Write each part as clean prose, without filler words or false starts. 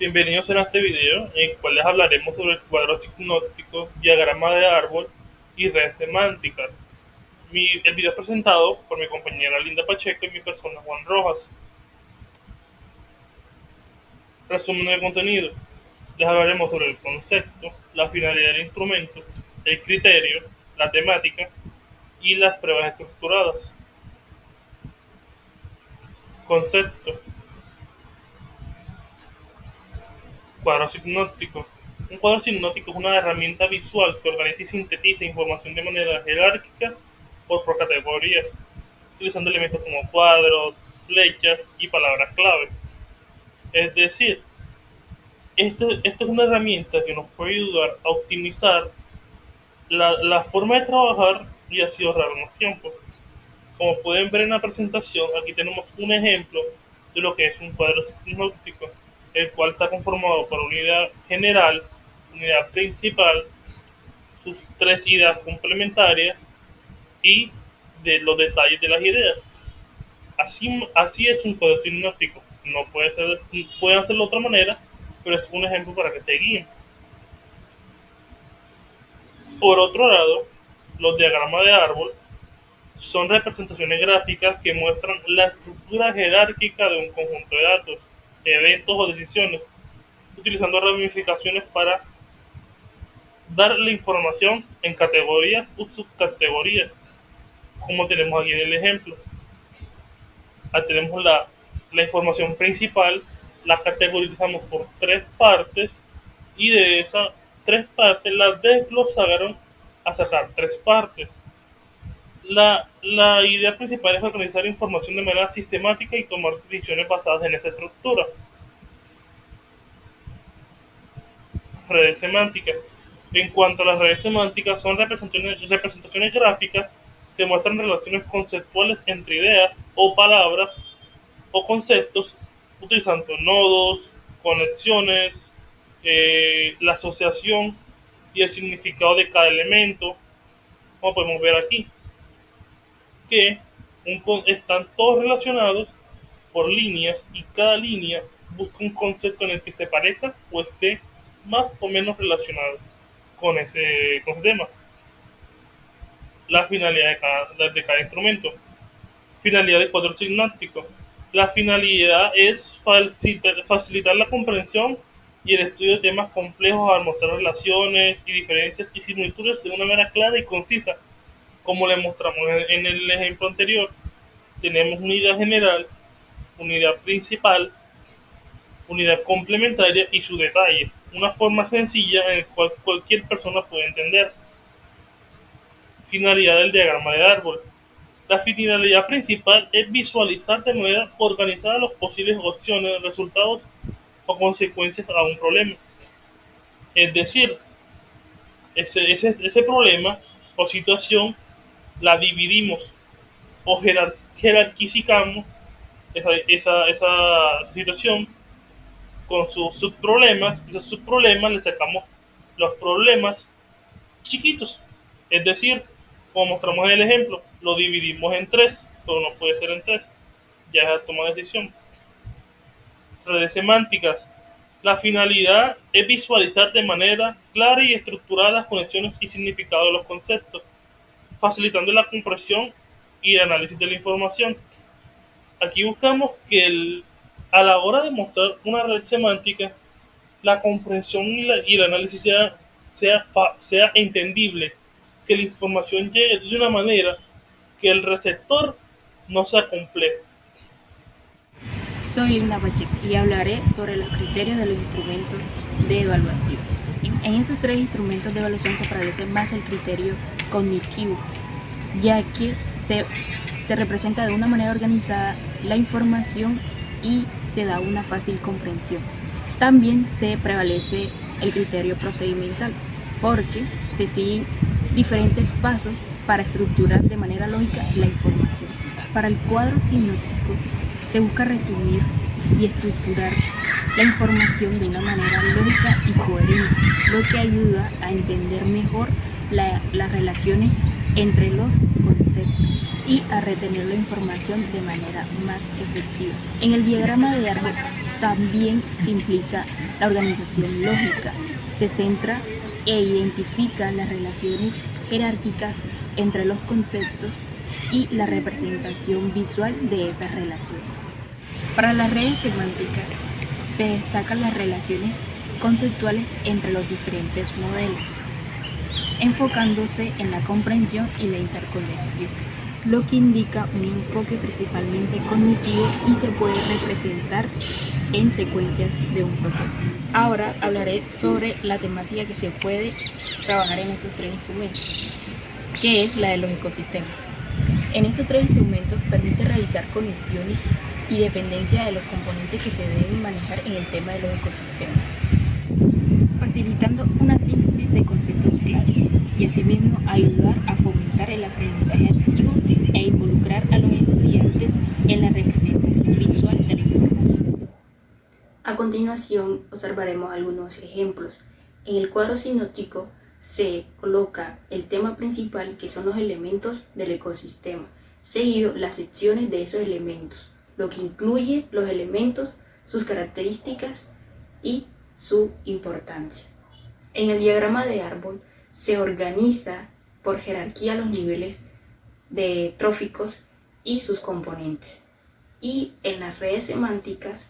Bienvenidos a este video en el cual les hablaremos sobre el cuadro sinóptico, diagrama de árbol y redes semánticas. El video es presentado por mi compañera Linda Pacheco y mi persona Juan Rojas. Resumen del contenido. Les hablaremos sobre el concepto, la finalidad del instrumento, el criterio, la temática y las pruebas estructuradas. Concepto. Cuadro sinóptico. Un cuadro sinóptico es una herramienta visual que organiza y sintetiza información de manera jerárquica por categorías, utilizando elementos como cuadros, flechas y palabras clave. Es decir, esto es una herramienta que nos puede ayudar a optimizar la forma de trabajar y así ahorrarnos tiempo. Como pueden ver en la presentación, aquí tenemos un ejemplo de lo que es un cuadro sinóptico, el cual está conformado por una unidad general, unidad principal, sus tres ideas complementarias y de los detalles de las ideas. Así es un cuadro sinóptico. No puede ser, puede hacerlo de otra manera, pero es un ejemplo para que se guíen. Por otro lado, los diagramas de árbol son representaciones gráficas que muestran la estructura jerárquica de un conjunto de datos, eventos o decisiones, utilizando ramificaciones para dar la información en categorías o subcategorías, como tenemos aquí en el ejemplo. Tenemos la información principal, la categorizamos por tres partes y de esas tres partes las desglosaron a sacar tres partes. La idea principal es organizar información de manera sistemática y tomar decisiones basadas en esa estructura. Redes semánticas. En cuanto a las redes semánticas, son representaciones gráficas que muestran relaciones conceptuales entre ideas o palabras o conceptos utilizando nodos, conexiones, la asociación y el significado de cada elemento. Como podemos ver aquí, que están todos relacionados por líneas y cada línea busca un concepto en el que se parezca o esté más o menos relacionado con ese tema. La finalidad de cada instrumento. Finalidad de cuadro sinóptico. La finalidad es facilitar la comprensión y el estudio de temas complejos al mostrar relaciones y diferencias y similitudes de una manera clara y concisa. Como le mostramos en el ejemplo anterior, tenemos unidad general, unidad principal, unidad complementaria y su detalle. Una forma sencilla en la cual cualquier persona puede entender. Finalidad del diagrama de árbol. La finalidad principal es visualizar de manera organizada las posibles opciones, resultados o consecuencias a un problema. Es decir, ese problema o situación la dividimos o jerarquizamos esa situación con sus subproblemas. Esos subproblemas le sacamos los problemas chiquitos. Es decir, como mostramos en el ejemplo, lo dividimos en tres, pero no puede ser en tres. Ya es a toma de decisión. Redes semánticas. La finalidad es visualizar de manera clara y estructurada las conexiones y significado de los conceptos, facilitando la comprensión y el análisis de la información. Aquí buscamos que a la hora de mostrar una red semántica, la comprensión y el análisis sea entendible, que la información llegue de una manera que el receptor no sea complejo. Soy Linda Pacheco y hablaré sobre los criterios de los instrumentos de evaluación. En estos tres instrumentos de evaluación se prevalece más el criterio cognitivo, ya que se representa de una manera organizada la información y se da una fácil comprensión. También se prevalece el criterio procedimental, porque se siguen diferentes pasos para estructurar de manera lógica la información. Para el cuadro sinóptico se busca resumir y estructurar la información de una manera lógica y coherente, lo que ayuda a entender mejor las relaciones entre los conceptos. y a retener la información de manera más efectiva. En el diagrama de árbol también se implica la organización lógica. Se centra e identifica las relaciones jerárquicas entre los conceptos y la representación visual de esas relaciones. Para las redes semánticas se destacan las relaciones conceptuales entre los diferentes modelos, enfocándose en la comprensión y la interconexión, lo que indica un enfoque principalmente cognitivo y se puede representar en secuencias de un proceso. Ahora hablaré sobre la temática que se puede trabajar en estos tres instrumentos, que es la de los ecosistemas. En estos tres instrumentos permite realizar conexiones y dependencia de los componentes que se deben manejar en el tema de los ecosistemas, facilitando una síntesis de conceptos claves y asimismo ayudar a fomentar el aprendizaje activo e involucrar a los estudiantes en la representación visual de la información. A continuación observaremos algunos ejemplos. En el cuadro sinóptico se coloca el tema principal, que son los elementos del ecosistema, seguido las secciones de esos elementos, lo que incluye los elementos, sus características y su importancia. En el diagrama de árbol se organiza por jerarquía los niveles de tróficos y sus componentes. Y en las redes semánticas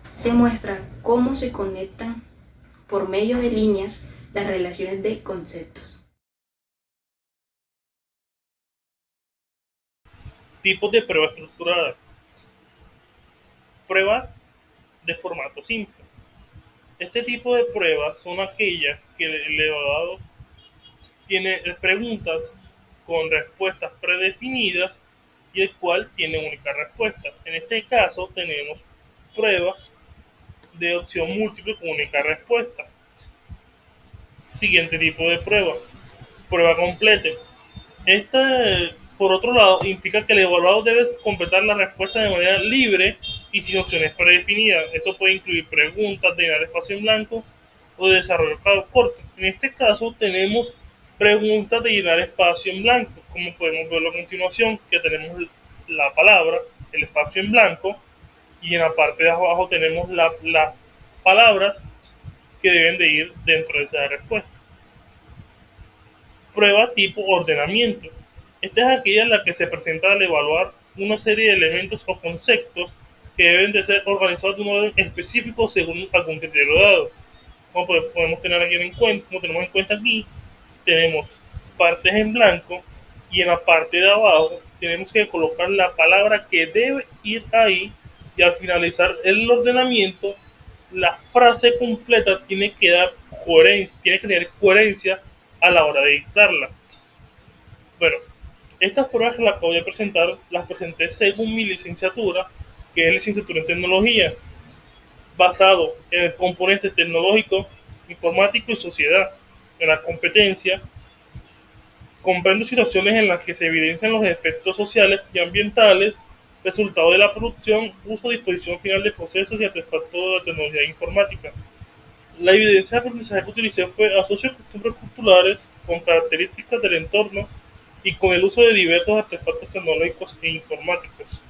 se muestra cómo se conectan por medio de líneas las relaciones de conceptos. Tipos de prueba estructurada. Prueba de formato simple. Este tipo de pruebas son aquellas que el evaluador tiene preguntas con respuestas predefinidas y el cual tiene única respuesta. En este caso tenemos pruebas de opción múltiple con única respuesta. Siguiente tipo de prueba. Prueba completa. Esta, por otro lado, implica que el evaluado debe completar la respuesta de manera libre y sin opciones predefinidas. Esto puede incluir preguntas de llenar espacio en blanco o de desarrollo corto. En este caso tenemos preguntas de llenar espacio en blanco, como podemos verlo a continuación, que tenemos la palabra, el espacio en blanco, y en la parte de abajo tenemos las palabras que deben de ir dentro de esa respuesta. Prueba tipo ordenamiento. Esta es aquella en la que se presenta al evaluar una serie de elementos o conceptos que deben de ser organizados de un orden específico según algún criterio dado. Como podemos tener aquí en cuenta, como tenemos en cuenta aquí, tenemos partes en blanco y en la parte de abajo tenemos que colocar la palabra que debe ir ahí, y al finalizar el ordenamiento la frase completa tiene que dar coherencia, tiene que tener coherencia a la hora de dictarla. Bueno, estas pruebas que las acabo de presentar las presenté según mi licenciatura, que es licenciatura en tecnología, basado en el componente tecnológico, informático y sociedad. En la competencia comprendo situaciones en las que se evidencian los efectos sociales y ambientales, resultado de la producción, uso, disposición final de procesos y artefactos de tecnología informática. La evidencia de aprendizaje que utilicé fue asocio costumbres culturales con características del entorno y con el uso de diversos artefactos tecnológicos e informáticos.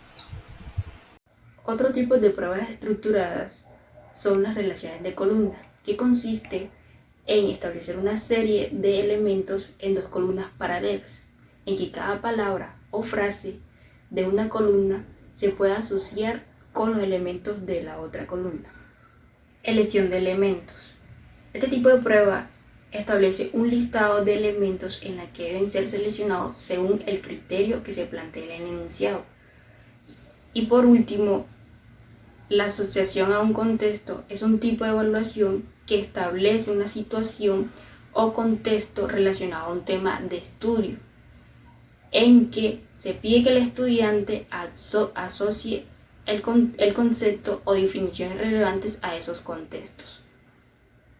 Otro tipo de pruebas estructuradas son las relaciones de columna, que consiste en establecer una serie de elementos en dos columnas paralelas, en que cada palabra o frase de una columna se pueda asociar con los elementos de la otra columna. Elección de elementos. Este tipo de prueba establece un listado de elementos en la que deben ser seleccionados según el criterio que se plantea en el enunciado. Y por último, la asociación a un contexto es un tipo de evaluación que establece una situación o contexto relacionado a un tema de estudio, en que se pide que el estudiante asocie el concepto o definiciones relevantes a esos contextos.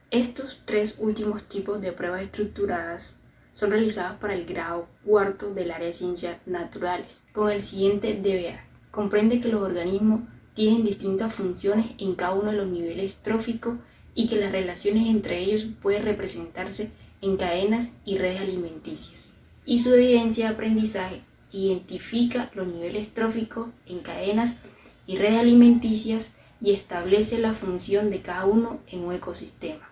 Estos tres últimos tipos de pruebas estructuradas son realizadas para el grado cuarto del área de ciencias naturales, con el siguiente deber. Comprende que los organismos tienen distintas funciones en cada uno de los niveles tróficos y que las relaciones entre ellos pueden representarse en cadenas y redes alimenticias. Y su evidencia de aprendizaje identifica los niveles tróficos en cadenas y redes alimenticias y establece la función de cada uno en un ecosistema.